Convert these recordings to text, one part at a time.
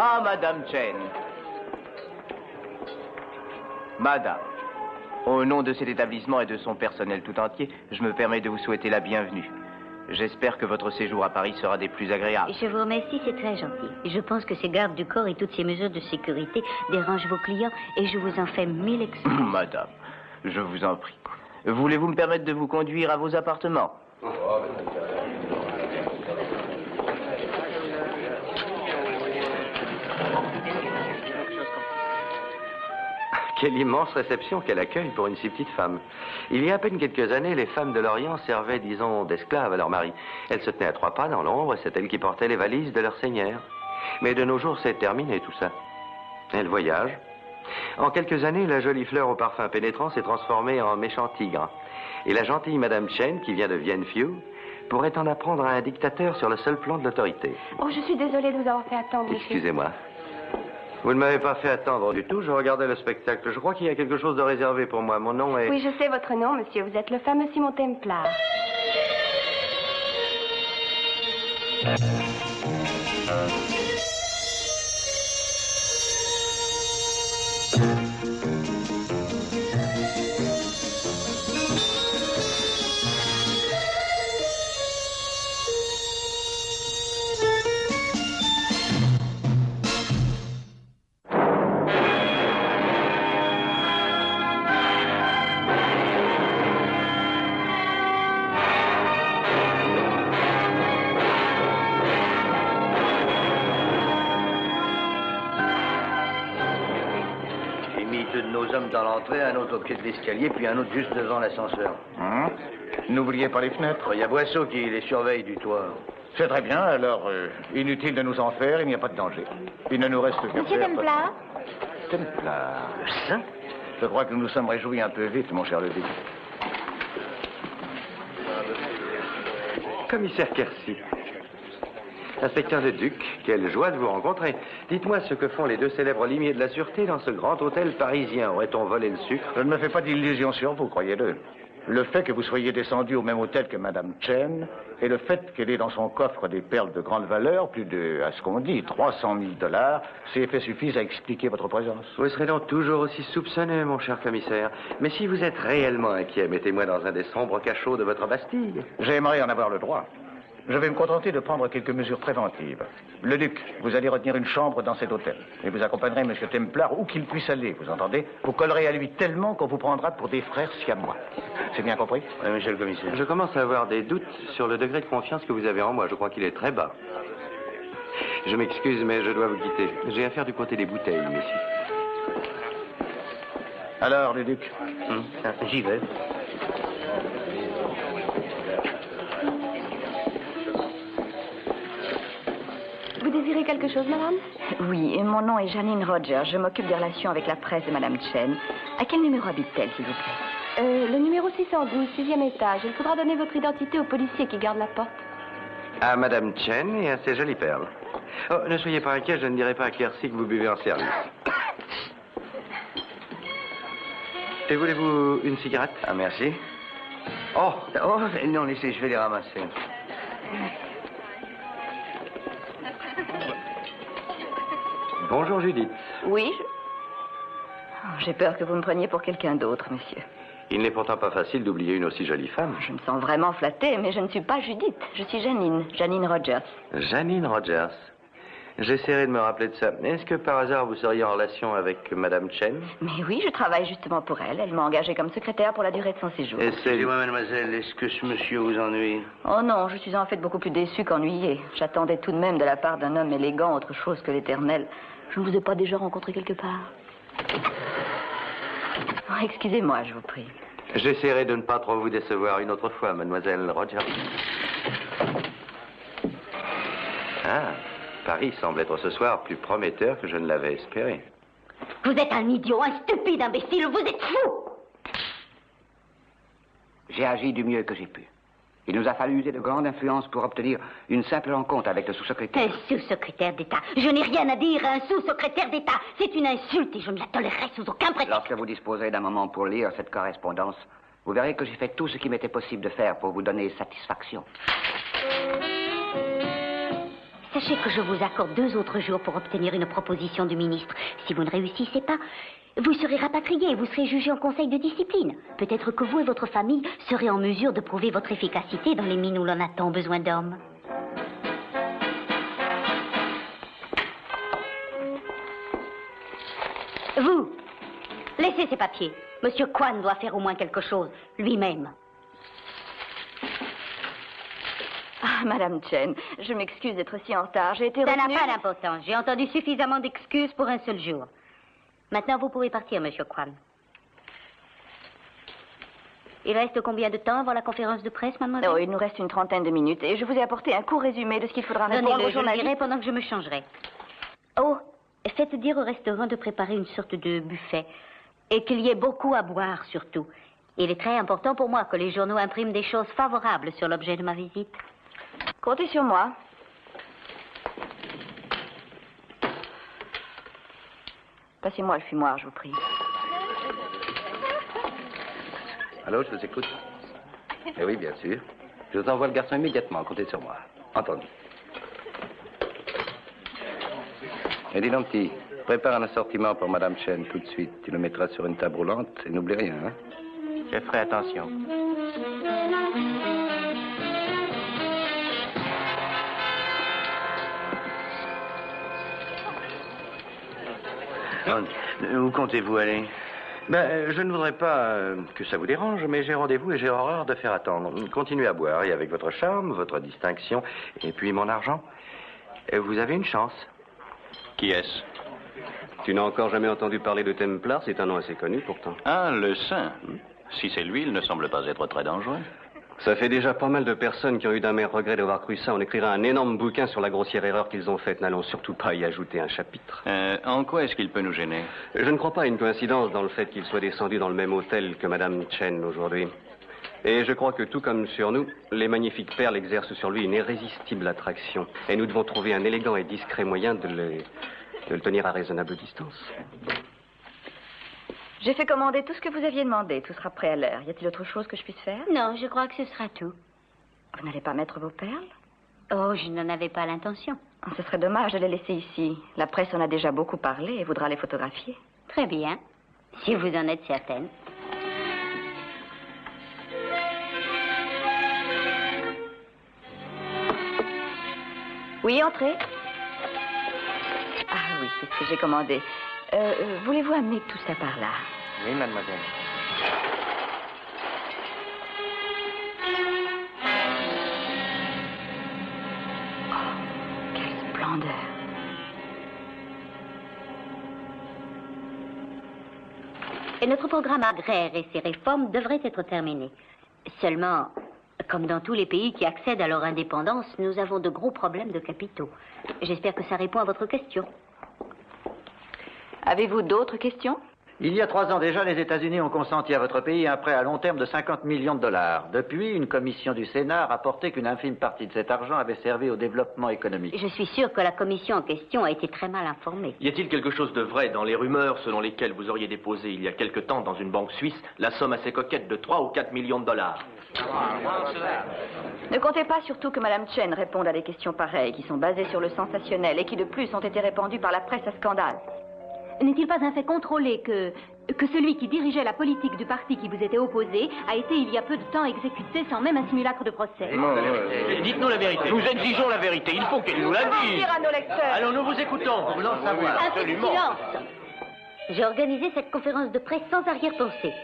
Ah, Madame Chen. Madame, au nom de cet établissement et de son personnel tout entier, je me permets de vous souhaiter la bienvenue. J'espère que votre séjour à Paris sera des plus agréables. Je vous remercie, c'est très gentil. Je pense que ces gardes du corps et toutes ces mesures de sécurité dérangent vos clients et je vous en fais 1000 excuses. Madame, je vous en prie. Voulez-vous me permettre de vous conduire à vos appartements? Quelle immense réception, quel accueil pour une si petite femme. Il y a à peine quelques années, les femmes de l'Orient servaient, disons, d'esclaves à leur mari. Elles se tenaient à 3 pas dans l'ombre et c'est elles qui portaient les valises de leur seigneur. Mais de nos jours, c'est terminé tout ça. Elles voyagent. En quelques années, la jolie fleur au parfum pénétrant s'est transformée en méchant tigre. Et la gentille Madame Chen, qui vient de Viennefiu, pourrait en apprendre à un dictateur sur le seul plan de l'autorité. Oh, je suis désolée de vous avoir fait attendre, monsieur. Excusez-moi. Vous ne m'avez pas fait attendre du tout. Je regardais le spectacle. Je crois qu'il y a quelque chose de réservé pour moi. Mon nom est... Oui, je sais votre nom, monsieur. Vous êtes le fameux Simon Templar. Dans l'entrée, un autre au pied de l'escalier, puis un autre juste devant l'ascenseur. N'oubliez pas les fenêtres. Il y a Boisseau qui les surveille du toit. C'est très bien, alors inutile de nous en faire, il n'y a pas de danger. Il ne nous reste qu'à faire... Monsieur Templar? Templar. Ça? Je crois que nous nous sommes réjouis un peu vite, mon cher Leduc. Commissaire Quercy. Inspecteur Leduc, quelle joie de vous rencontrer. Dites-moi ce que font les 2 célèbres limiers de la sûreté dans ce grand hôtel parisien. Aurait-on volé le sucre? Je ne me fais pas d'illusions sur vous, croyez-le. Le fait que vous soyez descendu au même hôtel que Madame Chen et le fait qu'elle ait dans son coffre des perles de grande valeur, plus de, à ce qu'on dit, 300 000 $, ces faits suffisent à expliquer votre présence. Vous serez donc toujours aussi soupçonneux, mon cher commissaire. Mais si vous êtes réellement inquiet, mettez-moi dans un des sombres cachots de votre Bastille. J'aimerais en avoir le droit. Je vais me contenter de prendre quelques mesures préventives. Le Duc, vous allez retenir une chambre dans cet hôtel. Et vous accompagnerez M. Templar où qu'il puisse aller, vous entendez? Vous collerez à lui tellement qu'on vous prendra pour des frères siamois. C'est bien compris? Oui, monsieur le commissaire. Je commence à avoir des doutes sur le degré de confiance que vous avez en moi. Je crois qu'il est très bas. Je m'excuse, mais je dois vous quitter. J'ai affaire du côté des bouteilles, messieurs. Alors, le Duc? J'y vais. Vous désirez quelque chose, madame? Oui, mon nom est Janine Rogers. Je m'occupe des relations avec la presse de Madame Chen. À quel numéro habite-t-elle, s'il vous plaît? Le numéro 612, 6e étage. Il faudra donner votre identité au policier qui garde la porte. À Madame Chen et à ses jolies perles. Oh, ne soyez pas inquiet, je ne dirai pas à Quercy que vous buvez en service. Et voulez-vous une cigarette? Ah, merci. Oh, non, laissez, je vais les ramasser. Bonjour, Judith. Oui, j'ai peur que vous me preniez pour quelqu'un d'autre, monsieur. Il n'est pourtant pas facile d'oublier une aussi jolie femme. Je me sens vraiment flattée, mais je ne suis pas Judith. Je suis Janine Rogers. Janine Rogers. J'essaierai de me rappeler de ça. Est-ce que par hasard vous seriez en relation avec Madame Chen? Mais oui, je travaille justement pour elle. Elle m'a engagée comme secrétaire pour la durée de son séjour. Excusez-moi, mademoiselle, est-ce que ce monsieur vous ennuie? Oh non, je suis en fait beaucoup plus déçue qu'ennuyée. J'attendais tout de même de la part d'un homme élégant autre chose que l'éternel. Je ne vous ai pas déjà rencontré quelque part? Oh, excusez-moi, je vous prie. J'essaierai de ne pas trop vous décevoir une autre fois, mademoiselle Rogers. Ah, Paris semble être ce soir plus prometteur que je ne l'avais espéré. Vous êtes un idiot, un stupide imbécile, vous êtes fou! J'ai agi du mieux que j'ai pu. Il nous a fallu user de grande influence pour obtenir une simple rencontre avec le sous-secrétaire. Un sous-secrétaire d'État. Je n'ai rien à dire à un sous-secrétaire d'État. C'est une insulte et je ne la tolérerai sous aucun prétexte. Lorsque vous disposerez d'un moment pour lire cette correspondance, vous verrez que j'ai fait tout ce qui m'était possible de faire pour vous donner satisfaction. Ça Sachez que je vous accorde 2 autres jours pour obtenir une proposition du ministre. Si vous ne réussissez pas, vous serez rapatrié et vous serez jugé en conseil de discipline. Peut-être que vous et votre famille serez en mesure de prouver votre efficacité dans les mines où l'on a tant besoin d'hommes. Vous, laissez ces papiers. Monsieur Kwan doit faire au moins quelque chose, lui-même. Ah, Madame Chen, je m'excuse d'être si en retard. J'ai été Ça n'a retenue... pas d'importance. J'ai entendu suffisamment d'excuses pour un seul jour. Maintenant, vous pouvez partir, Monsieur Kwan. Il reste combien de temps avant la conférence de presse, mademoiselle? Oh, il nous reste une 30aine de minutes et je vous ai apporté un court résumé de ce qu'il faudra répondre aux Donnez-le, je le journalistes. dirai pendant que je me changerai. Oh, faites dire au restaurant de préparer une sorte de buffet. Et qu'il y ait beaucoup à boire, surtout. Il est très important pour moi que les journaux impriment des choses favorables sur l'objet de ma visite. Comptez sur moi. Passez-moi le fumoir, je vous prie. Allô, je vous écoute. Eh oui, bien sûr. Je vous envoie le garçon immédiatement. Comptez sur moi. Entendu. Et dis donc, petit, prépare un assortiment pour Madame Chen tout de suite. Tu le mettras sur une table roulante et n'oublie rien, hein? Je ferai attention. Où comptez-vous aller? Je ne voudrais pas que ça vous dérange, mais j'ai rendez-vous et j'ai horreur de faire attendre. Continuez à boire et avec votre charme, votre distinction et puis mon argent, vous avez une chance. Qui est-ce? Tu n'as encore jamais entendu parler de Templar, c'est un nom assez connu pourtant. Ah, le saint. Si c'est lui, il ne semble pas être très dangereux. Ça fait déjà pas mal de personnes qui ont eu d'amer regret d'avoir cru ça. On écrira un énorme bouquin sur la grossière erreur qu'ils ont faite. N'allons surtout pas y ajouter un chapitre. En quoi est-ce qu'il peut nous gêner? Je ne crois pas à une coïncidence dans le fait qu'il soit descendu dans le même hôtel que Madame Chen aujourd'hui. Et je crois que tout comme sur nous, les magnifiques perles exercent sur lui une irrésistible attraction. Et nous devons trouver un élégant et discret moyen de le tenir à raisonnable distance. J'ai fait commander tout ce que vous aviez demandé. Tout sera prêt à l'heure. Y a-t-il autre chose que je puisse faire? Non, je crois que ce sera tout. Vous n'allez pas mettre vos perles? Oh, je n'en avais pas l'intention. Oh, ce serait dommage de les laisser ici. La presse en a déjà beaucoup parlé et voudra les photographier. Très bien, si vous en êtes certaine. Oui, entrez. Ah oui, c'est ce que j'ai commandé. Voulez-vous amener tout ça par là? Oui, mademoiselle. Oh, quelle splendeur. Et notre programme agraire et ses réformes devraient être terminés. Seulement, comme dans tous les pays qui accèdent à leur indépendance, nous avons de gros problèmes de capitaux. J'espère que ça répond à votre question. Avez-vous d'autres questions? Il y a 3 ans déjà, les États-Unis ont consenti à votre pays un prêt à long terme de 50 millions de dollars. Depuis, une commission du Sénat a rapporté qu'une infime partie de cet argent avait servi au développement économique. Je suis sûre que la commission en question a été très mal informée. Y a-t-il quelque chose de vrai dans les rumeurs selon lesquelles vous auriez déposé il y a quelque temps dans une banque suisse la somme assez coquette de 3 ou 4 millions de dollars? Ne comptez pas surtout que Mme Chen réponde à des questions pareilles qui sont basées sur le sensationnel et qui de plus ont été répandues par la presse à scandale. N'est-il pas un fait contrôlé que celui qui dirigeait la politique du parti qui vous était opposé a été il y a peu de temps exécuté sans même un simulacre de procès? Dites-nous la vérité. Nous exigeons la vérité. Il faut qu'elle nous la dise. Dire à nos lecteurs. Alors nous vous écoutons. Nous voulons savoir. Absolument. Silence. J'ai organisé cette conférence de presse sans arrière-pensée.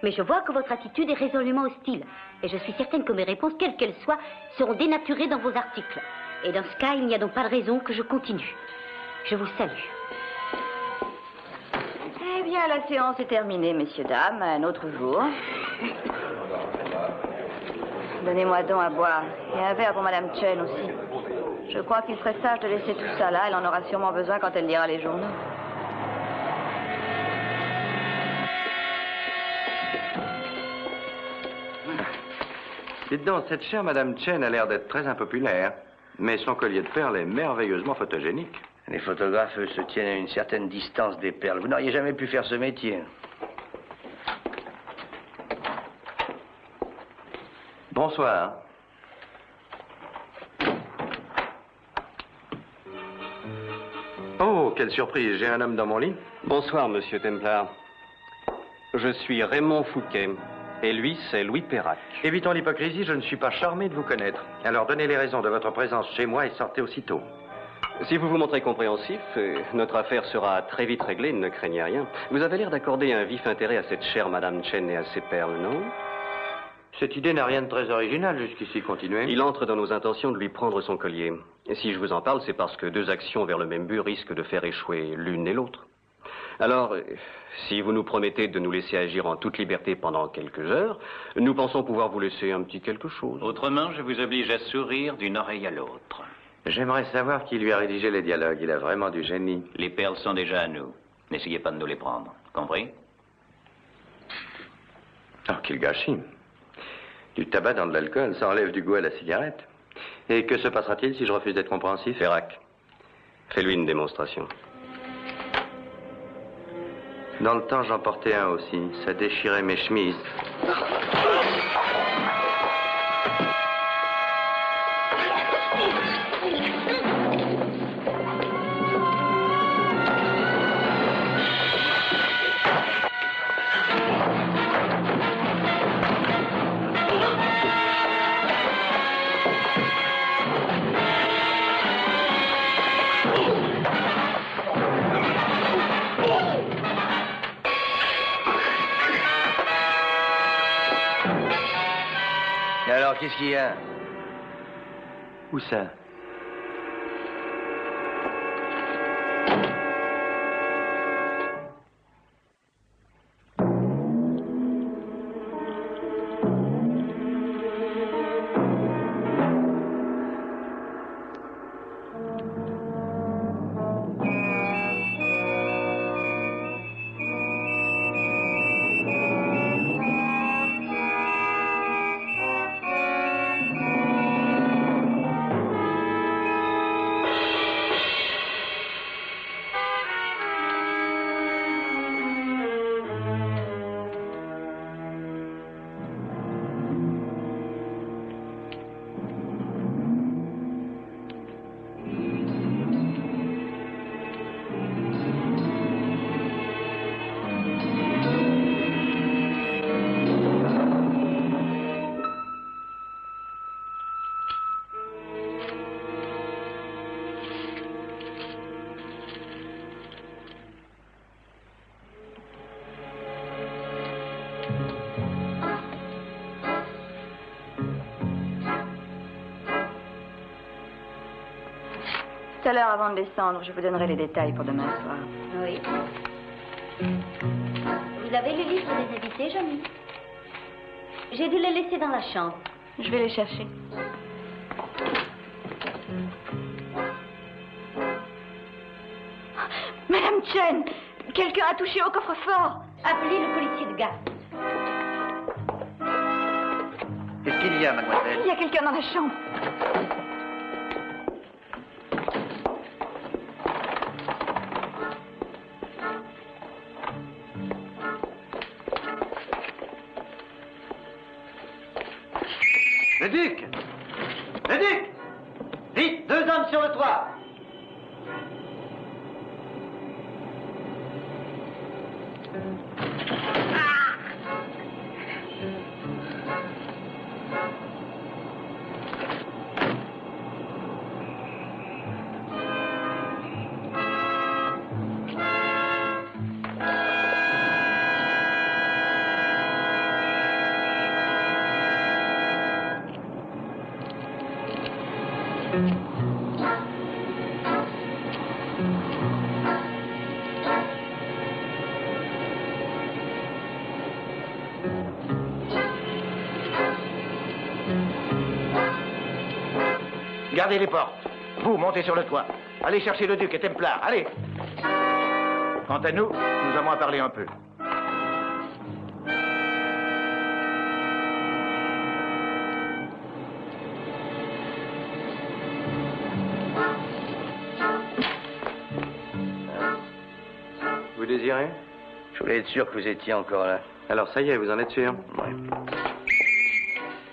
Mais je vois que votre attitude est résolument hostile. Et je suis certaine que mes réponses, quelles qu'elles soient, seront dénaturées dans vos articles. Et dans ce cas, il n'y a donc pas de raison que je continue. Je vous salue. Eh bien, la séance est terminée, messieurs, dames. Un autre jour. Donnez-moi donc à boire. Et un verre pour Mme Chen aussi. Je crois qu'il serait sage de laisser tout ça là. Elle en aura sûrement besoin quand elle lira les journaux. Dites donc, cette chère Madame Chen a l'air d'être très impopulaire. Mais son collier de perles est merveilleusement photogénique. Les photographes, eux, se tiennent à une certaine distance des perles. Vous n'auriez jamais pu faire ce métier. Bonsoir. Oh, quelle surprise, j'ai un homme dans mon lit. Bonsoir, monsieur Templar. Je suis Raymond Fouquet, et lui, c'est Louis Perrac. Évitons l'hypocrisie, je ne suis pas charmé de vous connaître. Alors donnez les raisons de votre présence chez moi et sortez aussitôt. Si vous vous montrez compréhensif, notre affaire sera très vite réglée, ne craignez rien. Vous avez l'air d'accorder un vif intérêt à cette chère Madame Chen et à ses perles, non? Cette idée n'a rien de très original jusqu'ici, continuez. Il entre dans nos intentions de lui prendre son collier. Et si je vous en parle, c'est parce que deux actions vers le même but risquent de faire échouer l'une et l'autre. Alors, si vous nous promettez de nous laisser agir en toute liberté pendant quelques heures, nous pensons pouvoir vous laisser un petit quelque chose. Autrement, je vous oblige à sourire d'une oreille à l'autre. J'aimerais savoir qui lui a rédigé les dialogues. Il a vraiment du génie. Les perles sont déjà à nous. N'essayez pas de nous les prendre. Compris? Oh, quel gâchis. Du tabac dans de l'alcool, ça enlève du goût à la cigarette. Et que se passera-t-il si je refuse d'être compréhensif? Perrac, fais-lui une démonstration. Dans le temps, j'en portais un aussi. Ça déchirait mes chemises. Alors, qu'est-ce qu'il y a? Où ça? Tout à l'heure, avant de descendre, je vous donnerai les détails pour demain soir. Oui. Vous avez le livre des invités, Johnny? J'ai dû le laisser dans la chambre. Je vais les chercher. Madame Chen, quelqu'un a touché au coffre-fort. Appelez le policier de garde. Qu'est-ce qu'il y a, mademoiselle? Il y a quelqu'un dans la chambre. Le duc! Le duc! Vite, 2 hommes sur le toit! Gardez les portes. Vous, montez sur le toit. Allez chercher le duc et Templar. Allez. Quant à nous, nous avons à parler un peu. Vous désirez? Je voulais être sûr que vous étiez encore là. Alors ça y est, vous en êtes sûr? Oui.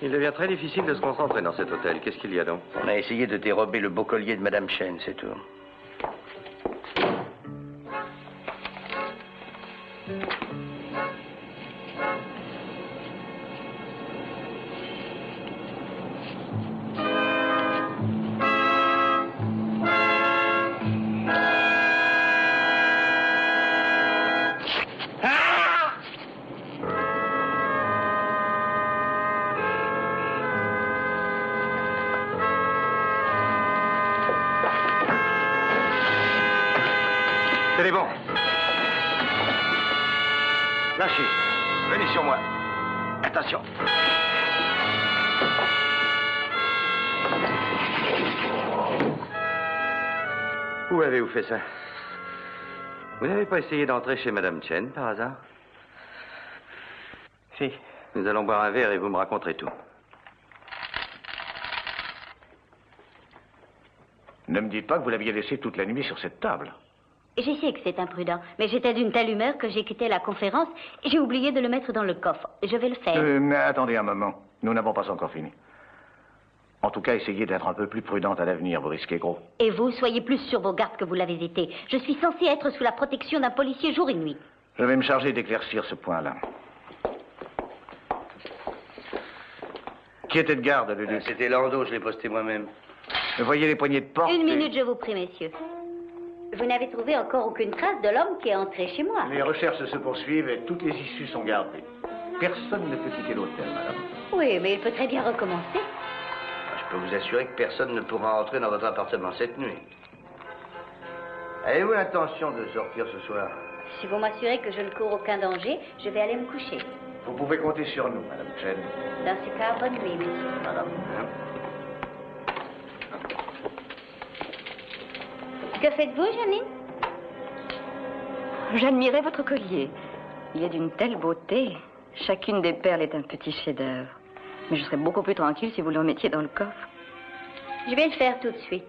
Il devient très difficile de se concentrer dans cet hôtel. Qu'est-ce qu'il y a donc? On a essayé de dérober le beau collier de Madame Chen, c'est tout. Tenez bon. Lâchez. Venez sur moi. Attention. Où avez-vous fait ça? Vous n'avez pas essayé d'entrer chez Madame Chen, par hasard? Si. Nous allons boire un verre et vous me raconterez tout. Ne me dites pas que vous l'aviez laissé toute la nuit sur cette table. Je sais que c'est imprudent, mais j'étais d'une telle humeur que j'ai quitté la conférence et j'ai oublié de le mettre dans le coffre. Je vais le faire. Mais attendez un moment. Nous n'avons pas encore fini. En tout cas, essayez d'être un peu plus prudente à l'avenir. Vous risquez gros. Et vous, soyez plus sur vos gardes que vous l'avez été. Je suis censée être sous la protection d'un policier jour et nuit. Je vais me charger d'éclaircir ce point-là. Qui était de garde, le duc? C'était Lando, je l'ai posté moi-même. Vous voyez les poignées de porte? Une minute, je vous prie, messieurs. Vous n'avez trouvé encore aucune trace de l'homme qui est entré chez moi. Les recherches se poursuivent et toutes les issues sont gardées. Personne ne peut quitter l'hôtel, madame. Oui, mais il peut très bien recommencer. Je peux vous assurer que personne ne pourra entrer dans votre appartement cette nuit. Avez-vous l'intention de sortir ce soir? Si vous m'assurez que je ne cours aucun danger, je vais aller me coucher. Vous pouvez compter sur nous, Madame Chen. Dans ce cas, bonne nuit, messieurs. Madame. Que faites-vous, Janine? J'admirais votre collier. Il est d'une telle beauté. Chacune des perles est un petit chef-d'œuvre. Mais je serais beaucoup plus tranquille si vous le remettiez dans le coffre. Je vais le faire tout de suite.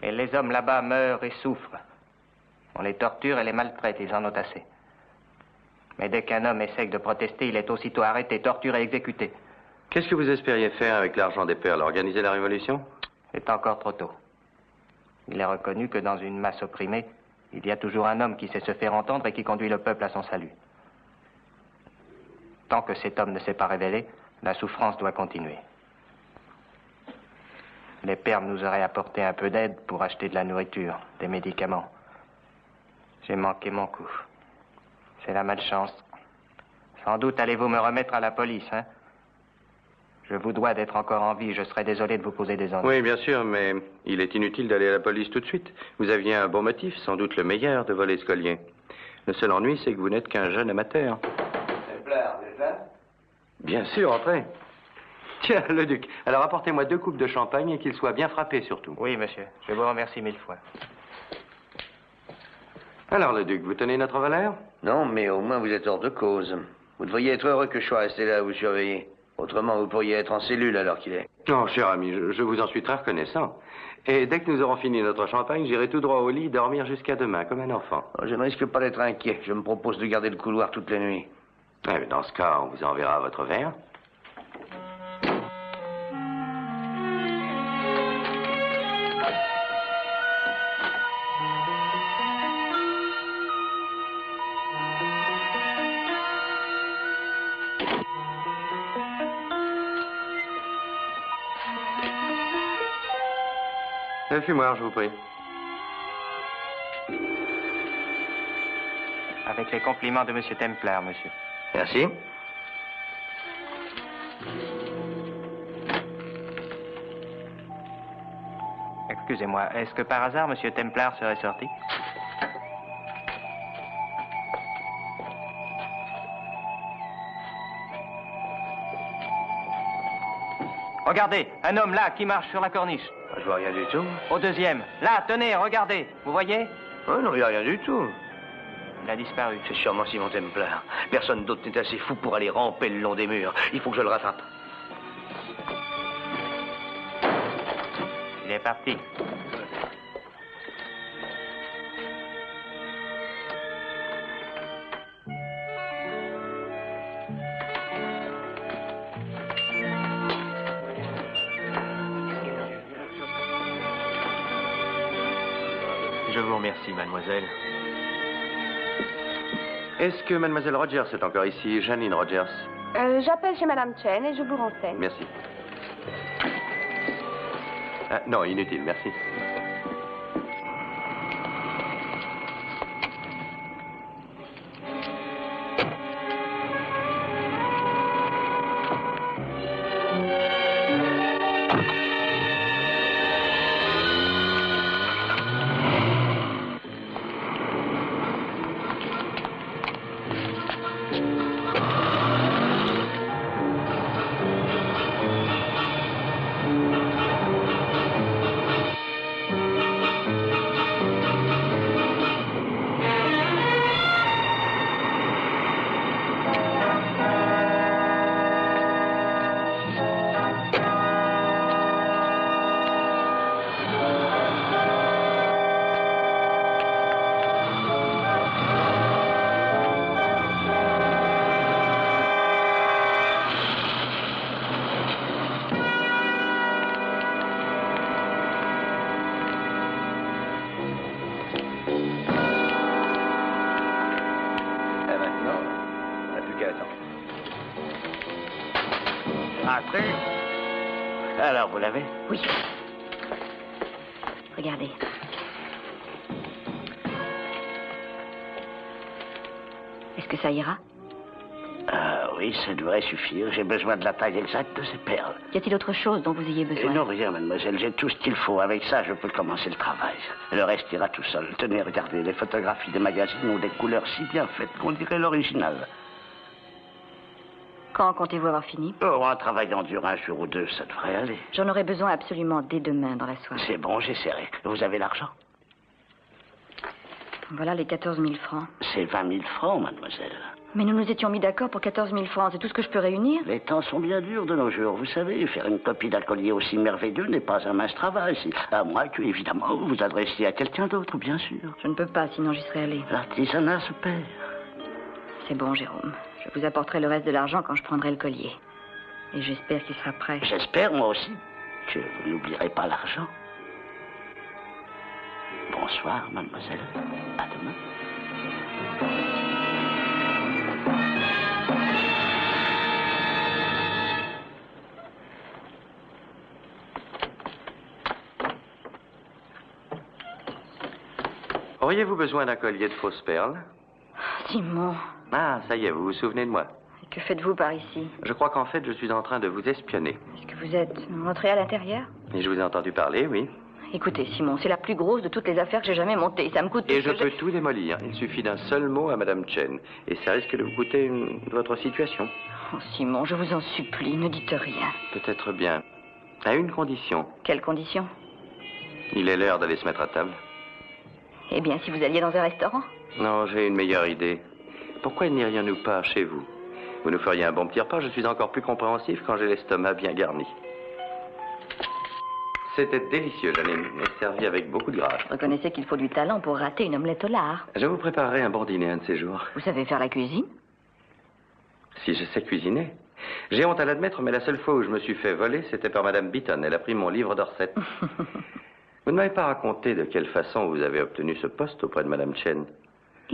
Et les hommes là-bas meurent et souffrent. On les torture et les maltraite, ils en ont assez. Mais dès qu'un homme essaie de protester, il est aussitôt arrêté, torturé et exécuté. Qu'est-ce que vous espériez faire avec l'argent des perles? Organiser la révolution? C'est encore trop tôt. Il est reconnu que dans une masse opprimée, il y a toujours un homme qui sait se faire entendre et qui conduit le peuple à son salut. Tant que cet homme ne s'est pas révélé, la souffrance doit continuer. Les perles nous auraient apporté un peu d'aide pour acheter de la nourriture, des médicaments. J'ai manqué mon coup. C'est la malchance. Sans doute allez-vous me remettre à la police, hein? Je vous dois d'être encore en vie. Je serais désolé de vous poser des ennuis. Oui, bien sûr, mais il est inutile d'aller à la police tout de suite. Vous aviez un bon motif, sans doute le meilleur, de voler ce collier. Le seul ennui, c'est que vous n'êtes qu'un jeune amateur. Templar, vous êtes là? Bien sûr, entrez. Tiens, le duc. Alors apportez-moi 2 coupes de champagne et qu'il soit bien frappé, surtout. Oui, monsieur. Je vous remercie 1000 fois. Alors, le duc, vous tenez notre valeur? Non, mais au moins vous êtes hors de cause. Vous devriez être heureux que je sois resté là à vous surveiller. Autrement, vous pourriez être en cellule alors qu'il est. Non, cher ami, je vous en suis très reconnaissant. Et dès que nous aurons fini notre champagne, j'irai tout droit au lit dormir jusqu'à demain, comme un enfant. Oh, je ne risque pas d'être inquiet. Je me propose de garder le couloir toute la nuit. Eh bien, dans ce cas, on vous enverra votre verre. Un fumoir, je vous prie. Avec les compliments de Monsieur Templar, monsieur. Merci. Excusez-moi, est-ce que par hasard Monsieur Templar serait sorti? Regardez, un homme là qui marche sur la corniche. Je vois rien du tout. Au deuxième. Là, tenez, regardez. Vous voyez? Oh non, il n'y a rien du tout. Il a disparu. C'est sûrement Simon Templar. Personne d'autre n'est assez fou pour aller ramper le long des murs. Il faut que je le rattrape. Il est parti. Je vous remercie, mademoiselle. Est-ce que mademoiselle Rogers est encore ici, Janine Rogers? J'appelle chez madame Chen et je vous renseigne. Merci. Ah, non, inutile, merci. Entrez. Alors, vous l'avez? Oui. Regardez. Est-ce que ça ira? Oui, ça devrait suffire. J'ai besoin de la taille exacte de ces perles. Y a-t-il autre chose dont vous ayez besoin? Non, rien, mademoiselle. J'ai tout ce qu'il faut. Avec ça, je peux commencer le travail. Le reste ira tout seul. Tenez, regardez. Les photographies des magazines ont des couleurs si bien faites qu'on dirait l'original. Quand comptez-vous avoir fini? Oh, en travaillant dur un jour ou deux, ça devrait aller. J'en aurai besoin absolument dès demain dans la soirée. C'est bon, j'essaierai. Vous avez l'argent? Voilà les 14 000 francs. C'est 20 000 francs, mademoiselle. Mais nous nous étions mis d'accord pour 14 000 francs. C'est tout ce que je peux réunir? Les temps sont bien durs de nos jours. Vous savez, faire une copie d'un collier aussi merveilleux n'est pas un mince travail. À moins que, évidemment, vous vous adressiez à quelqu'un d'autre, bien sûr. Je ne peux pas, sinon j'y serais allée. L'artisanat se perd. C'est bon, Jérôme. Je vous apporterai le reste de l'argent quand je prendrai le collier. Et j'espère qu'il sera prêt. J'espère, moi aussi, que vous n'oublierez pas l'argent. Bonsoir, mademoiselle. À demain. Auriez-vous besoin d'un collier de fausses perles? Simon. Ah, ça y est, vous vous souvenez de moi. Que faites-vous par ici? Je crois qu'en fait, je suis en train de vous espionner. Est-ce que vous êtes rentré à l'intérieur? Et je vous ai entendu parler, oui. Écoutez, Simon, c'est la plus grosse de toutes les affaires que j'ai jamais montées. Ça me coûte... Et je peux tout démolir. Il suffit d'un seul mot à Madame Chen. Et ça risque de vous coûter votre situation. Oh, Simon, je vous en supplie, ne dites rien. Peut-être bien. À une condition. Quelle condition? Il est l'heure d'aller se mettre à table. Eh bien, si vous alliez dans un restaurant? Non, j'ai une meilleure idée. Pourquoi n'irions-nous pas chez vous? Vous nous feriez un bon petit repas. Je suis encore plus compréhensif quand j'ai l'estomac bien garni. C'était délicieux, Janine, et servi avec beaucoup de grâce. Reconnaissez qu'il faut du talent pour rater une omelette au lard. Je vous préparerai un bon dîner un de ces jours. Vous savez faire la cuisine? Si je sais cuisiner. J'ai honte à l'admettre, mais la seule fois où je me suis fait voler, c'était par Madame Beaton. Elle a pris mon livre de recettes. Vous ne m'avez pas raconté de quelle façon vous avez obtenu ce poste auprès de Madame Chen.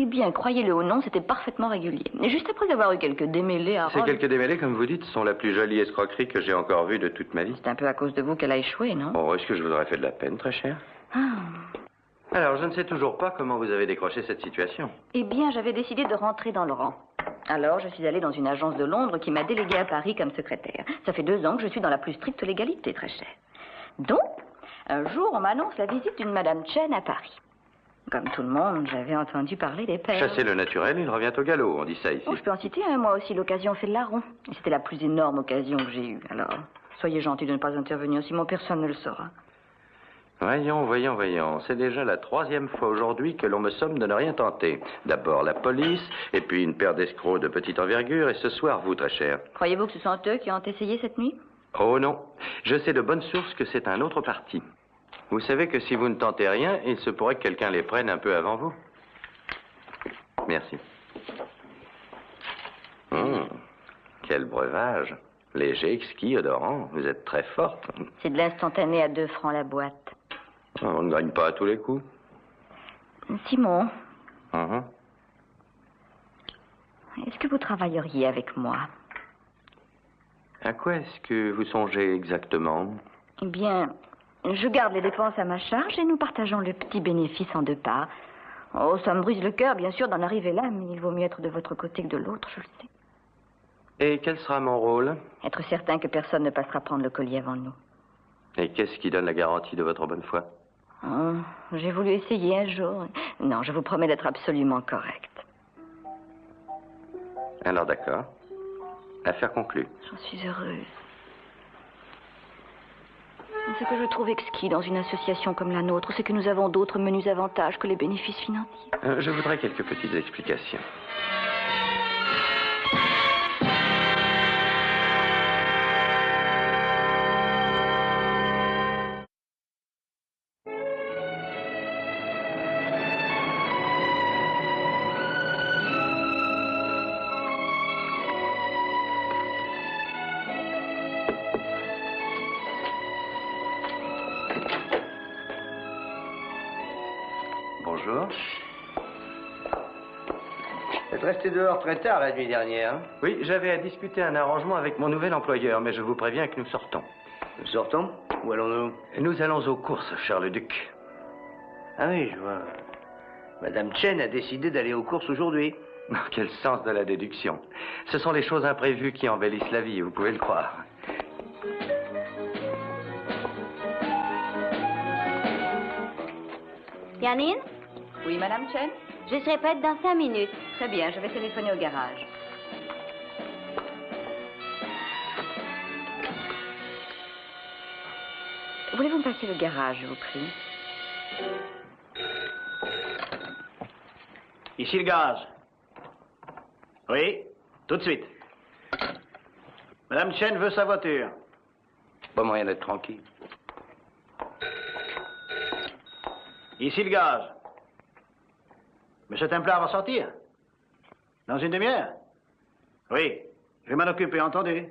Eh bien, croyez-le ou non, c'était parfaitement régulier. Et juste après avoir eu quelques démêlés à Ces quelques démêlés, comme vous dites, sont la plus jolie escroquerie que j'ai encore vue de toute ma vie. C'est un peu à cause de vous qu'elle a échoué, non? Oh, est-ce que je vous aurais fait de la peine, très cher? Alors, je ne sais toujours pas comment vous avez décroché cette situation. Eh bien, j'avais décidé de rentrer dans le rang. Alors, je suis allée dans une agence de Londres qui m'a déléguée à Paris comme secrétaire. Ça fait 2 ans que je suis dans la plus stricte légalité, très cher. Donc, un jour, on m'annonce la visite d'une Madame Chen à Paris. Comme tout le monde, j'avais entendu parler des perles. Chasser le naturel, il revient au galop, on dit ça ici. Oh, je peux en citer un, moi aussi, l'occasion fait le larron. Et c'était la plus énorme occasion que j'ai eue. Alors, soyez gentil de ne pas intervenir, sinon personne ne le saura. Voyons. C'est déjà la 3e fois aujourd'hui que l'on me somme de ne rien tenter. D'abord la police, et puis une paire d'escrocs de petite envergure, et ce soir, vous, très cher. Croyez-vous que ce sont eux qui ont essayé cette nuit? Oh non. Je sais de bonne source que c'est un autre parti. Vous savez que si vous ne tentez rien, il se pourrait que quelqu'un les prenne un peu avant vous. Merci. Quel breuvage. Léger, exquis, odorant. Vous êtes très forte. C'est de l'instantané à 2 francs la boîte. On ne gagne pas à tous les coups. Simon, Mhm. est-ce que vous travailleriez avec moi? À quoi est-ce que vous songez exactement? Eh bien, je garde les dépenses à ma charge et nous partageons le petit bénéfice en 2 parts. Oh, ça me brise le cœur, bien sûr, d'en arriver là, mais il vaut mieux être de votre côté que de l'autre, je le sais. Et quel sera mon rôle? Être certain que personne ne passera prendre le collier avant nous. Et qu'est-ce qui donne la garantie de votre bonne foi? Oh, j'ai voulu essayer un jour. Non, je vous promets d'être absolument correcte. Alors d'accord. Affaire conclue. J'en suis heureuse. Ce que je trouve exquis dans une association comme la nôtre, c'est que nous avons d'autres menus avantages que les bénéfices financiers. Je voudrais quelques petites explications. Bonjour. Vous êtes resté dehors très tard la nuit dernière. Hein? Oui, j'avais à discuter un arrangement avec mon nouvel employeur, mais je vous préviens que nous sortons. Nous sortons? Où allons-nous? Nous allons aux courses, cher le duc. Ah oui, je vois. Madame Chen a décidé d'aller aux courses aujourd'hui. Quel sens de la déduction. Ce sont les choses imprévues qui embellissent la vie, vous pouvez le croire. Janine? Oui, Madame Chen? Je serai prête dans 5 minutes. Très bien, je vais téléphoner au garage. Voulez-vous me passer le garage, je vous prie? Ici le garage. Oui, tout de suite. Madame Chen veut sa voiture. Pas moyen d'être tranquille. Ici le gage. Monsieur Templar va sortir. Dans une demi-heure. Oui, je vais m'en occuper, entendu.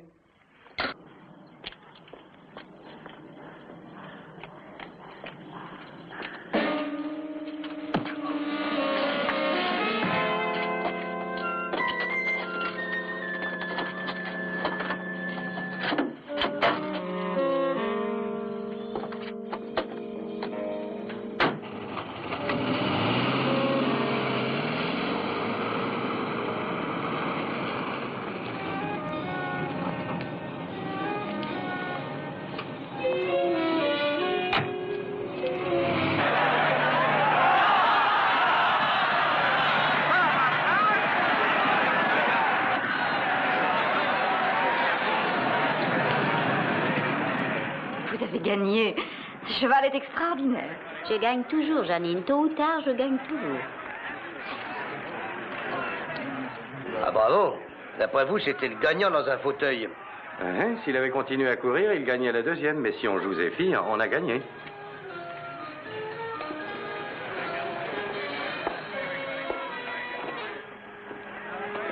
Gagné. Ce cheval est extraordinaire. Je gagne toujours, Janine. Tôt ou tard, je gagne toujours. Ah bravo. D'après vous, c'était le gagnant dans un fauteuil. S'il avait continué à courir, il gagnait la deuxième. Mais si on joue Zéphyr, on a gagné.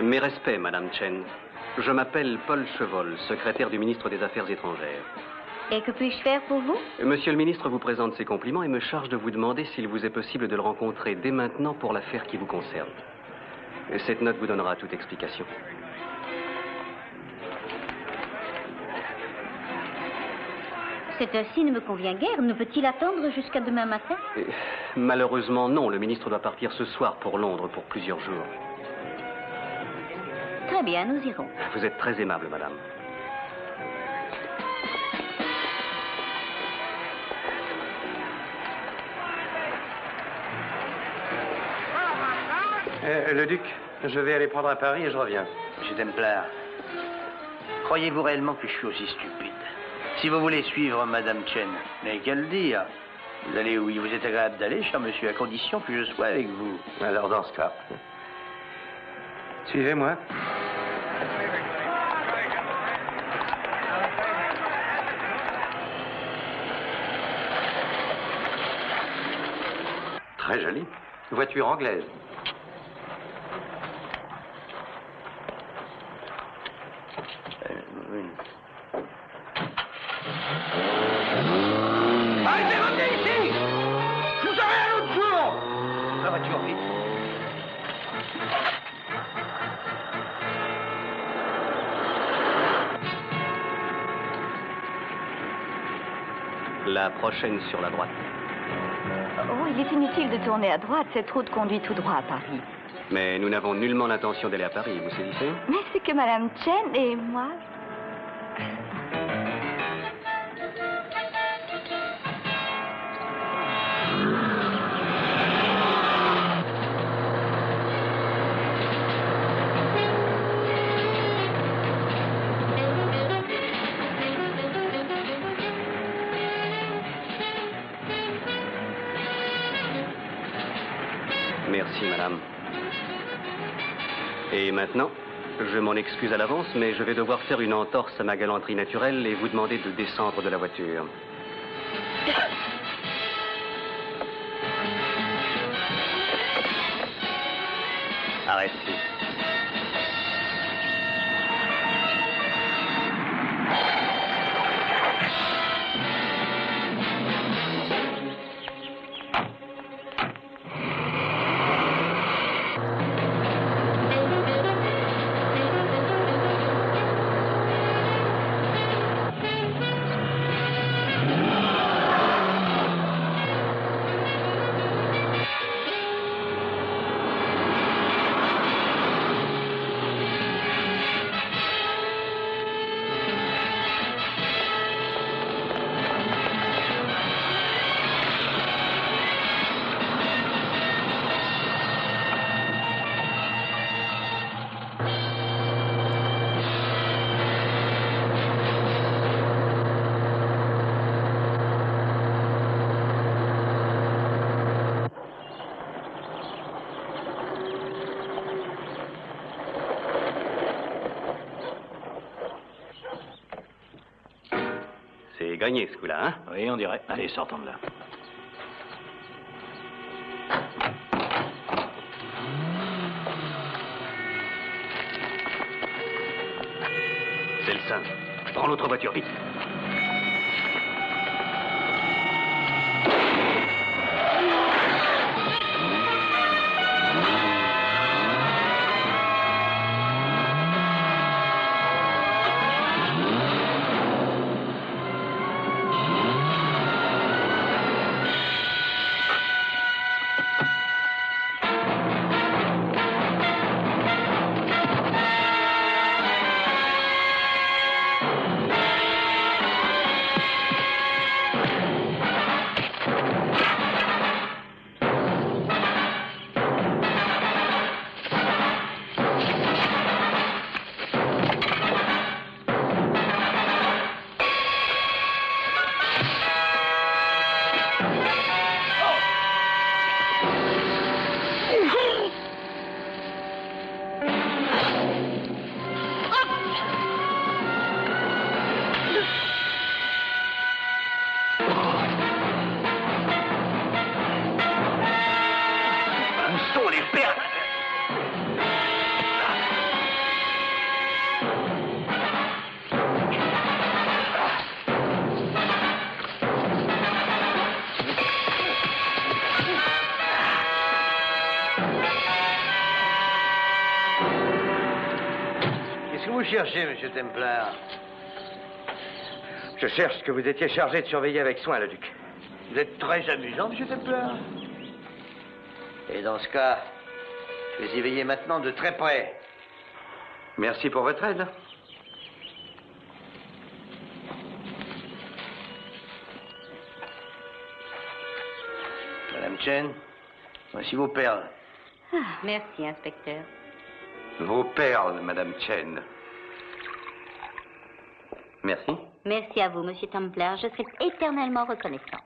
Mes respects, Madame Chen. Je m'appelle Paul Chevol, secrétaire du ministre des Affaires étrangères. Et que puis-je faire pour vous? Monsieur le ministre vous présente ses compliments et me charge de vous demander s'il vous est possible de le rencontrer dès maintenant pour l'affaire qui vous concerne. Cette note vous donnera toute explication. Cette heure-ci ne me convient guère. Ne peut-il attendre jusqu'à demain matin? Malheureusement, non. Le ministre doit partir ce soir pour Londres pour plusieurs jours. Très bien, nous irons. Vous êtes très aimable, madame. Le duc, je vais aller prendre à Paris et je reviens. Monsieur Templar, croyez-vous réellement que je suis aussi stupide? Si vous voulez suivre Madame Chen, mais qu'elle dire? Vous allez où il vous est agréable d'aller, cher monsieur, à condition que je sois avec vous. Alors, dans ce cas, suivez-moi. Très jolie. Voiture anglaise. Arrêtez, revenez ici! Je vous aurai un autre jour! compris. La prochaine sur la droite. Oh, il est inutile de tourner à droite. Cette route conduit tout droit à Paris. Mais nous n'avons nullement l'intention d'aller à Paris, vous saisissez? Mais c'est que Madame Chen et moi... Merci, madame. Et maintenant, je m'en excuse à l'avance, mais je vais devoir faire une entorse à ma galanterie naturelle et vous demander de descendre de la voiture. Arrêtez. C'est gagné ce coup-là, hein? Oui, on dirait. Allez, sortons de là. C'est le sein. Prends l'autre voiture, vite. Qu'est-ce que vous cherchez, monsieur Templar? Je cherche ce que vous étiez chargé de surveiller avec soin, le duc. Vous êtes très amusant, monsieur Templar. Et dans ce cas, je vais y veiller maintenant de très près. Merci pour votre aide. Madame Chen, voici vos perles. Ah, merci, inspecteur. Vos perles, Madame Chen. Merci. Merci à vous, monsieur Templar. Je serai éternellement reconnaissant.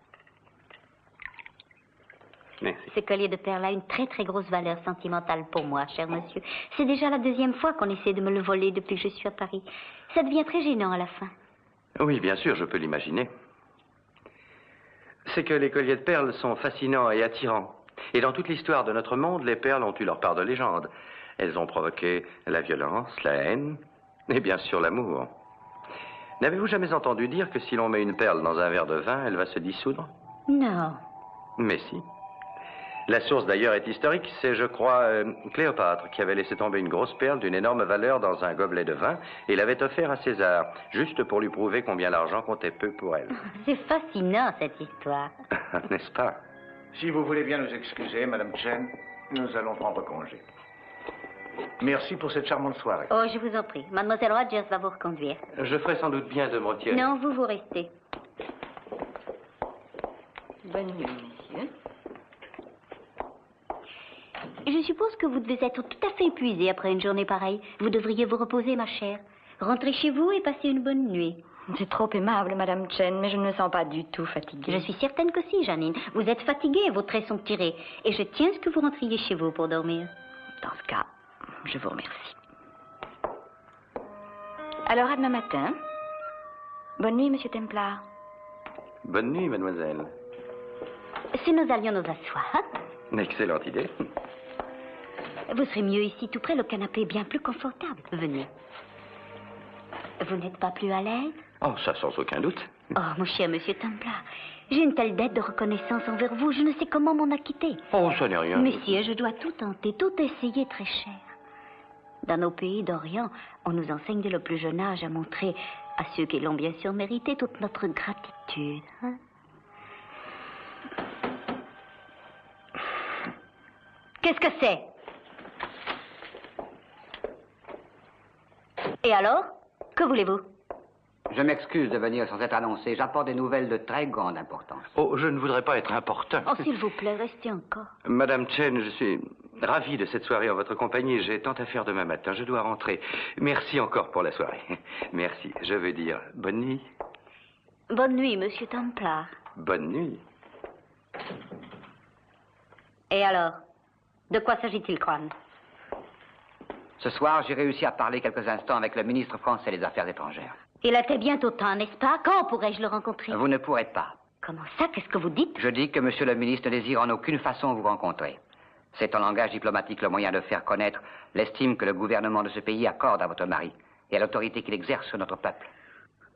Merci. Ce collier de perles a une très très grosse valeur sentimentale pour moi, cher monsieur. C'est déjà la deuxième fois qu'on essaie de me le voler depuis que je suis à Paris. Ça devient très gênant à la fin. Oui, bien sûr, je peux l'imaginer. C'est que les colliers de perles sont fascinants et attirants. Et dans toute l'histoire de notre monde, les perles ont eu leur part de légende. Elles ont provoqué la violence, la haine et bien sûr l'amour. N'avez-vous jamais entendu dire que si l'on met une perle dans un verre de vin, elle va se dissoudre? Non. Mais si. La source d'ailleurs est historique, c'est je crois Cléopâtre qui avait laissé tomber une grosse perle d'une énorme valeur dans un gobelet de vin et l'avait offert à César, juste pour lui prouver combien l'argent comptait peu pour elle. C'est fascinant cette histoire. N'est-ce pas? Si vous voulez bien nous excuser, Madame Chen, nous allons prendre congé. Merci pour cette charmante soirée. Oh, je vous en prie. Mademoiselle Rogers va vous reconduire. Je ferai sans doute bien de me retirer. Non, vous restez. Bonne nuit, messieurs. Je suppose que vous devez être tout à fait épuisée après une journée pareille. Vous devriez vous reposer, ma chère. Rentrez chez vous et passez une bonne nuit. C'est trop aimable, Madame Chen, mais je ne me sens pas du tout fatiguée. Je suis certaine que si, Janine. Vous êtes fatiguée et vos traits sont tirés. Et je tiens à ce que vous rentriez chez vous pour dormir. Dans ce cas, je vous remercie. Alors, à demain matin. Bonne nuit, Monsieur Templar. Bonne nuit, mademoiselle. Si nous allions nous asseoir. Excellente idée. Vous serez mieux ici, tout près, le canapé est bien plus confortable. Venez. Vous n'êtes pas plus à l'aise? Oh, ça sans aucun doute. Oh, mon cher Monsieur Templar, j'ai une telle dette de reconnaissance envers vous, je ne sais comment m'en acquitter. Oh, ça n'est rien. Messieurs, je dois tout tenter, tout essayer très cher. Dans nos pays d'Orient, on nous enseigne dès le plus jeune âge à montrer à ceux qui l'ont bien sûr mérité toute notre gratitude. Hein? Qu'est-ce que c'est? Et alors? Que voulez-vous? Je m'excuse de venir sans être annoncé. J'apporte des nouvelles de très grande importance. Oh, je ne voudrais pas être importun. Oh, s'il vous plaît, restez encore. Madame Chen, je suis ravi de cette soirée en votre compagnie. J'ai tant à faire demain matin. Je dois rentrer. Merci encore pour la soirée. Merci. Je veux dire bonne nuit. Bonne nuit, Monsieur Templar. Bonne nuit. Et alors? De quoi s'agit-il, Kwan? Ce soir, j'ai réussi à parler quelques instants avec le ministre français des Affaires étrangères. Il était bientôt temps, n'est-ce pas? Quand pourrais-je le rencontrer? Vous ne pourrez pas. Comment ça? Qu'est-ce que vous dites? Je dis que monsieur le ministre ne désire en aucune façon vous rencontrer. C'est en langage diplomatique le moyen de faire connaître l'estime que le gouvernement de ce pays accorde à votre mari et à l'autorité qu'il exerce sur notre peuple.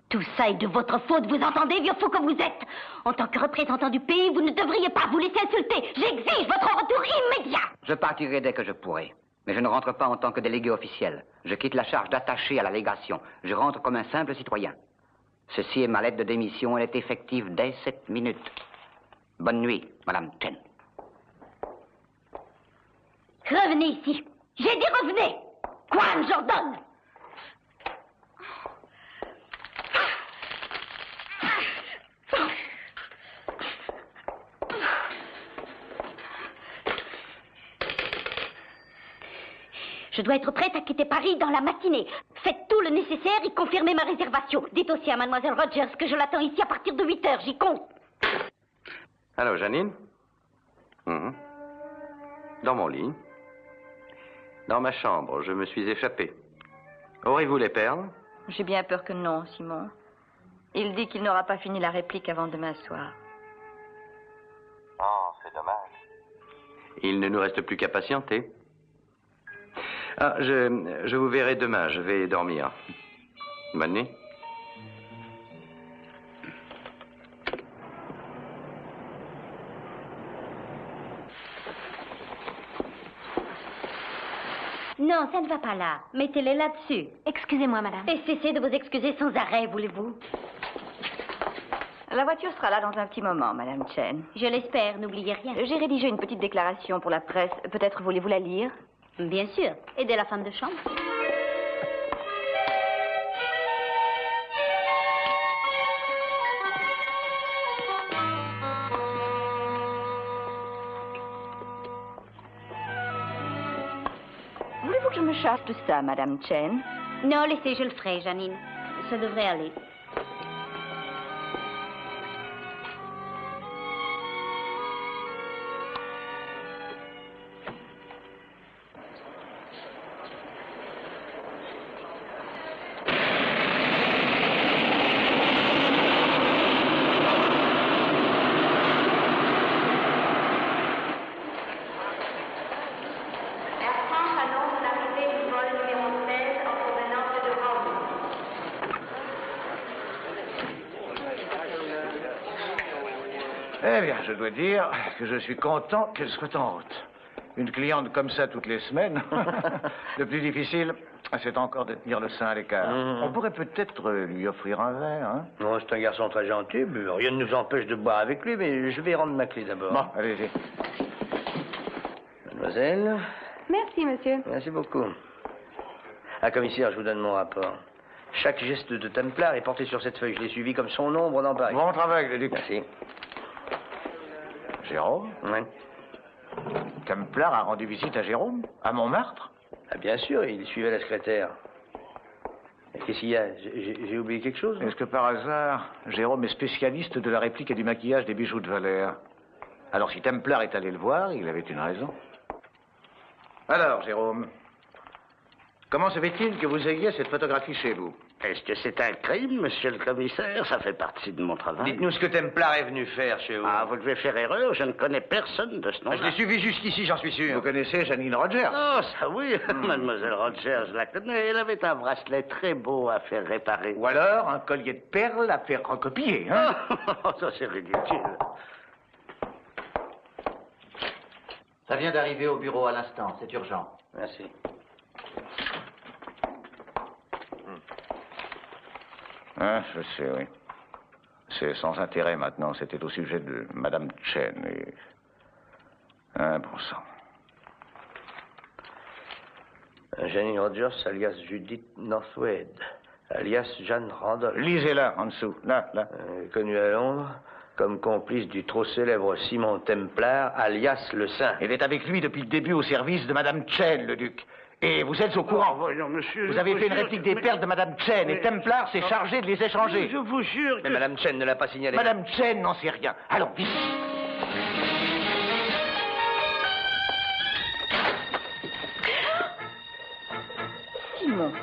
Tout ça est de votre faute, vous entendez, vieux fou que vous êtes? En tant que représentant du pays, vous ne devriez pas vous laisser insulter. J'exige votre retour immédiat. Je partirai dès que je pourrai. Mais je ne rentre pas en tant que délégué officiel. Je quitte la charge d'attaché à la légation. Je rentre comme un simple citoyen. Ceci est ma lettre de démission. Elle est effective dès 7 minutes. Bonne nuit, Madame Chen. Revenez ici. J'ai dit revenez. Kwan, j'ordonne. Je dois être prête à quitter Paris dans la matinée. Faites tout le nécessaire et confirmez ma réservation. Dites aussi à Mademoiselle Rogers que je l'attends ici à partir de 8 heures. J'y compte. Allô, Janine? Dans mon lit. Dans ma chambre, je me suis échappé. Aurez-vous les perles? J'ai bien peur que non, Simon. Il dit qu'il n'aura pas fini la réplique avant demain soir. Oh, c'est dommage. Il ne nous reste plus qu'à patienter. Ah, je vous verrai demain. Je vais dormir. Bonne nuit. Non, ça ne va pas là. Mettez-les là-dessus. Excusez-moi, madame. Et cessez de vous excuser sans arrêt, voulez-vous? La voiture sera là dans un petit moment, Madame Chen. Je l'espère, n'oubliez rien. J'ai rédigé une petite déclaration pour la presse. Peut-être voulez-vous la lire? Bien sûr. Aidez la femme de chambre. Voulez-vous que je me charge de ça, Madame Chen? Non, laissez, je le ferai, Janine. Ça devrait aller. Eh bien, je dois dire que je suis content qu'elle soit en route. Une cliente comme ça toutes les semaines. Le plus difficile, c'est encore de tenir le sein à l'écart. On pourrait peut-être lui offrir un verre, hein? Non, c'est un garçon très gentil, mais rien ne nous empêche de boire avec lui, mais je vais rendre ma clé d'abord. Bon, allez-y. Mademoiselle. Merci, monsieur. Merci beaucoup. Ah, commissaire, je vous donne mon rapport. Chaque geste de Templar est porté sur cette feuille. Je l'ai suivi comme son ombre dans Paris. Bon travail, le duc. Merci. Jérôme? Oui. Templar a rendu visite à Jérôme? À Montmartre? Ah, bien sûr, il suivait la secrétaire. Qu'est-ce qu'il y a? J'ai oublié quelque chose? Est-ce que par hasard, Jérôme est spécialiste de la réplique et du maquillage des bijoux de Valère? Alors, si Templar est allé le voir, il avait une raison. Alors, Jérôme, comment se fait-il que vous ayez cette photographie chez vous? Est-ce que c'est un crime, monsieur le commissaire? Ça fait partie de mon travail. Dites-nous ce que Templar est venu faire chez vous. Ah, vous devez faire erreur, je ne connais personne de ce nom-là. Je l'ai suivi jusqu'ici, j'en suis sûr. Vous connaissez Janine Rogers? Oh, ça oui, mademoiselle Rogers, je la connais. Elle avait un bracelet très beau à faire réparer. Ou alors un collier de perles à faire recopier, hein? Oh, ça c'est ridicule. Ça vient d'arriver au bureau à l'instant, c'est urgent. Merci. Ah, je sais, oui. C'est sans intérêt maintenant. C'était au sujet de Madame Chen et... Ah, bon sang. Janine Rogers, alias Judith Northwood, alias Jeanne Randolph. Lisez-la, en dessous. Là. Connue à Londres comme complice du trop célèbre Simon Templar, alias le Saint. Elle est avec lui depuis le début au service de Madame Chen, le duc. Et vous êtes au courant. Oh, voyons, monsieur, vous avez fait une réplique des perles de Madame Chen et Templar s'est chargé de les échanger. Je vous jure que... Mais Madame Chen ne l'a pas signalé. Madame Chen n'en sait rien. Allons, vite. Simon,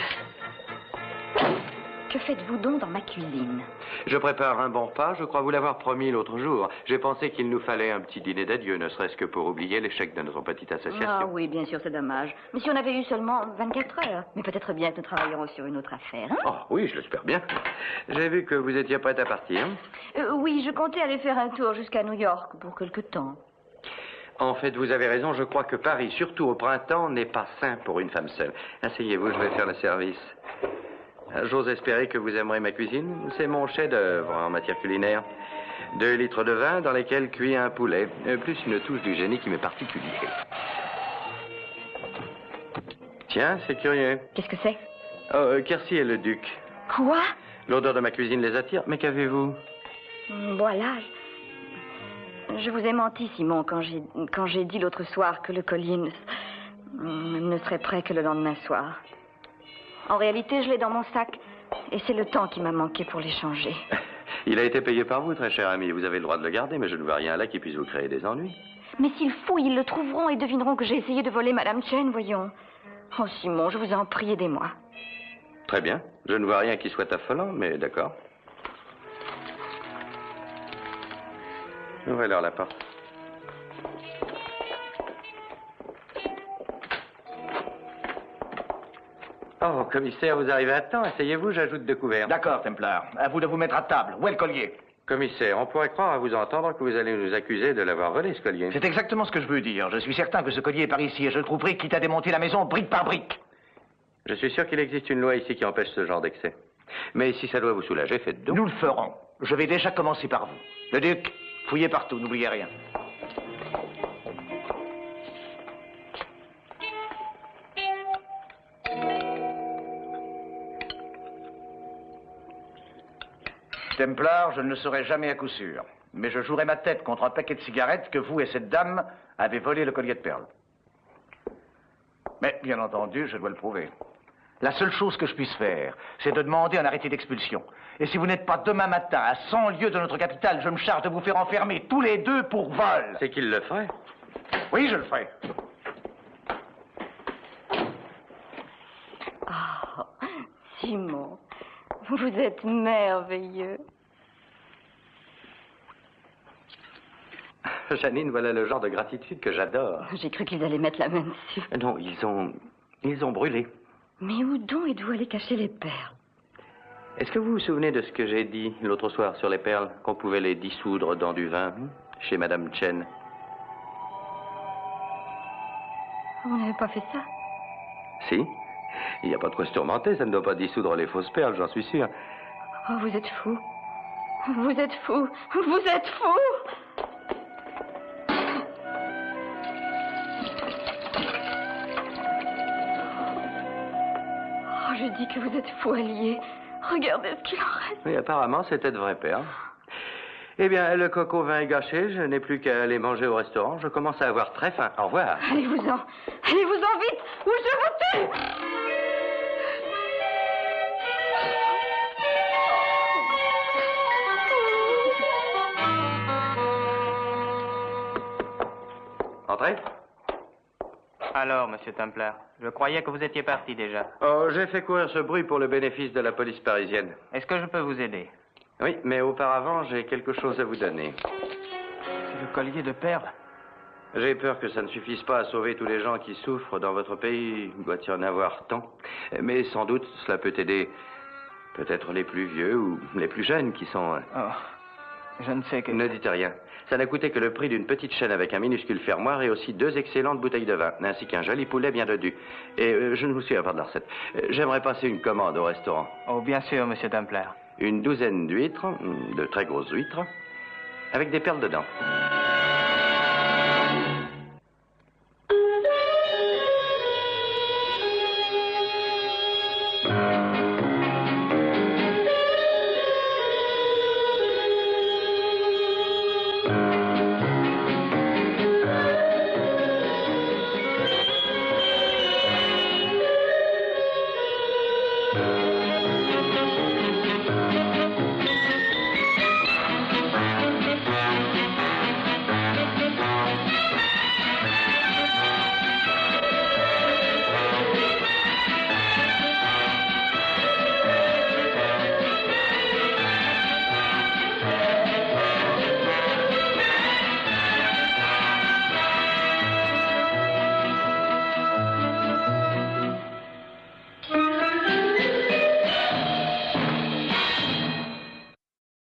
que faites-vous donc dans ma cuisine? Je prépare un bon repas, je crois vous l'avoir promis l'autre jour. J'ai pensé qu'il nous fallait un petit dîner d'adieu, ne serait-ce que pour oublier l'échec de notre petite association. Ah oui, bien sûr, c'est dommage. Mais si on avait eu seulement 24 heures. Mais peut-être bien que nous travaillerons sur une autre affaire, hein? Oh oui, je l'espère bien. J'ai vu que vous étiez prête à partir. Oui, je comptais aller faire un tour jusqu'à New York pour quelque temps. En fait, vous avez raison, je crois que Paris, surtout au printemps, n'est pas sain pour une femme seule. Asseyez-vous, je vais faire le service. J'ose espérer que vous aimerez ma cuisine. C'est mon chef-d'œuvre en matière culinaire. 2 litres de vin dans lesquels cuit un poulet, plus une touche du génie qui m'est particulier. Tiens, c'est curieux. Qu'est-ce que c'est? Oh, Quercy et le duc. Quoi? L'odeur de ma cuisine les attire, mais qu'avez-vous? Voilà. Je vous ai menti, Simon, quand j'ai dit l'autre soir que le collier ne serait prêt que le lendemain soir. En réalité, je l'ai dans mon sac, et c'est le temps qui m'a manqué pour l'échanger. Il a été payé par vous, très cher ami. Vous avez le droit de le garder, mais je ne vois rien là qui puisse vous créer des ennuis. Mais s'ils fouillent, ils le trouveront et devineront que j'ai essayé de voler Madame Chen, voyons. Oh, Simon, je vous en prie, aidez-moi. Très bien. Je ne vois rien qui soit affolant, mais d'accord. Ouvrez alors la porte. Oh, commissaire, vous arrivez à temps. Asseyez-vous, j'ajoute 2 couverts. D'accord, Templar. À vous de vous mettre à table. Où est le collier? Commissaire, on pourrait croire à vous entendre que vous allez nous accuser de l'avoir volé, ce collier. C'est exactement ce que je veux dire. Je suis certain que ce collier est par ici et je le trouverai quitte à démonter la maison brique par brique. Je suis sûr qu'il existe une loi ici qui empêche ce genre d'excès. Mais si ça doit vous soulager, faites donc. Nous le ferons. Je vais déjà commencer par vous. Le duc, fouillez partout, n'oubliez rien. Templar, je ne le saurai jamais à coup sûr. Mais je jouerai ma tête contre un paquet de cigarettes que vous et cette dame avez volé le collier de perles. Mais, bien entendu, je dois le prouver. La seule chose que je puisse faire, c'est de demander un arrêté d'expulsion. Et si vous n'êtes pas demain matin à 100 lieues de notre capitale, je me charge de vous faire enfermer tous les 2 pour vol. C'est qu'il le ferait? Oui, je le ferai. Oh, Simon, vous êtes merveilleux. Janine, voilà le genre de gratitude que j'adore. J'ai cru qu'ils allaient mettre la main dessus. Non, ils ont brûlé. Mais où donc êtes-vous allé cacher les perles? Est-ce que vous vous souvenez de ce que j'ai dit l'autre soir sur les perles, qu'on pouvait les dissoudre dans du vin? chez Madame Chen. Vous n'avez pas fait ça? Si. Il n'y a pas de quoi se tourmenter, ça ne doit pas dissoudre les fausses perles, j'en suis sûr. Oh, vous êtes fou. Vous êtes fou. Vous êtes fou. Oh, je dis que vous êtes fou allié. Regardez ce qu'il en reste. Oui, apparemment, c'était de vrais perles. Eh bien, le coco vin est gâché, je n'ai plus qu'à aller manger au restaurant. Je commence à avoir très faim. Au revoir. Allez-vous-en. Allez-vous-en vite, ou je vous tue. Entrez. Alors, monsieur Templar, je croyais que vous étiez parti déjà. Oh, j'ai fait courir ce bruit pour le bénéfice de la police parisienne. Est-ce que je peux vous aider? Oui, mais auparavant, j'ai quelque chose à vous donner. C'est le collier de perles. J'ai peur que ça ne suffise pas à sauver tous les gens qui souffrent dans votre pays. Il doit y en avoir tant. Mais sans doute, cela peut aider peut-être les plus vieux ou les plus jeunes qui sont... Oh, je ne sais que... Ne dites rien. Ça n'a coûté que le prix d'une petite chaîne avec un minuscule fermoir et aussi 2 excellentes bouteilles de vin, ainsi qu'un joli poulet bien dodu. Et je ne vous souviens pas de la recette. J'aimerais passer une commande au restaurant. Oh, bien sûr, monsieur Templar. Une douzaine d'huîtres, de très grosses huîtres, avec des perles dedans.